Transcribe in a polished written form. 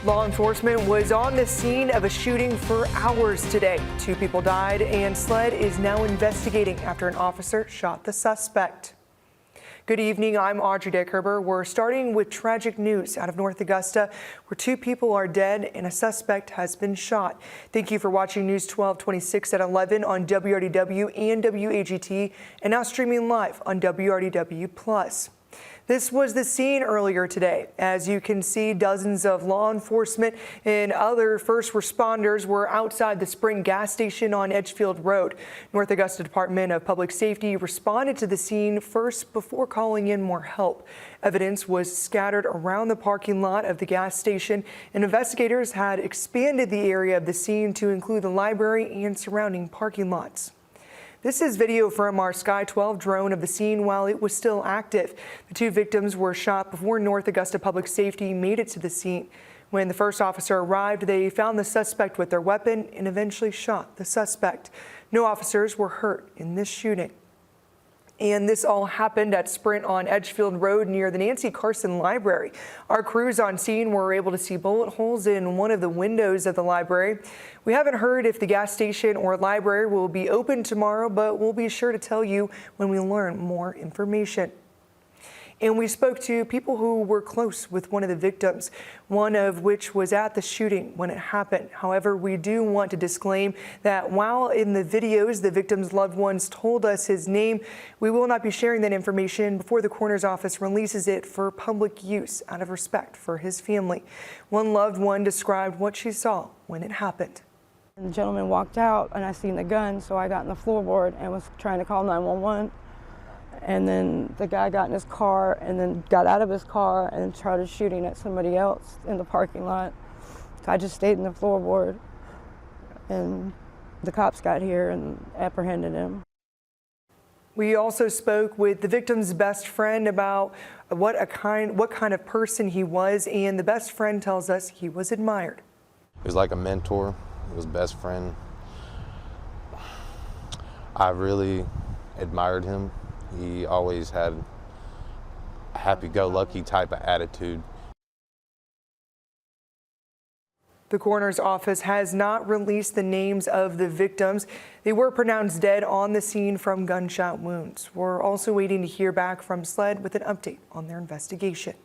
Law enforcement was on the scene of a shooting for hours today. 2 people died and SLED is now investigating after an officer shot the suspect. Good evening, I'm Audrey Deckerber. We're starting with tragic news out of North Augusta, where 2 people are dead and a suspect has been shot. Thank you for watching News 1226 at 11 on WRDW and WAGT, and now streaming live on WRDW+. This was the scene earlier today. As you can see, dozens of law enforcement and other first responders were outside the Sprint gas station on Edgefield Road. North Augusta Department of Public Safety responded to the scene first before calling in more help. Evidence was scattered around the parking lot of the gas station, and investigators had expanded the area of the scene to include the library and surrounding parking lots. This is video from our Sky 12 drone of the scene while it was still active. The 2 victims were shot before North Augusta Public Safety made it to the scene. When the first officer arrived, they found the suspect with their weapon and eventually shot the suspect. No officers were hurt in this shooting. And this all happened at Sprint on Edgefield Road near the Nancy Carson Library. Our crews on scene were able to see bullet holes in one of the windows of the library. We haven't heard if the gas station or library will be open tomorrow, but we'll be sure to tell you when we learn more information. And we spoke to people who were close with one of the victims, one of which was at the shooting when it happened. However, we do want to disclaim that while in the videos the victim's loved ones told us his name, we will not be sharing that information before the coroner's office releases it for public use out of respect for his family. One loved one described what she saw when it happened. The gentleman walked out and I seen the gun, so I got in the floorboard and was trying to call 911. And then the guy got in his car and then got out of his car and started shooting at somebody else in the parking lot. So I just stayed in the floorboard, and the cops got here and apprehended him. We also spoke with the victim's best friend about what kind of person he was, and the best friend tells us he was admired. He was like a mentor. He was best friend. I really admired him. He always had a happy-go-lucky type of attitude. The coroner's office has not released the names of the victims. They were pronounced dead on the scene from gunshot wounds. We're also waiting to hear back from SLED with an update on their investigation.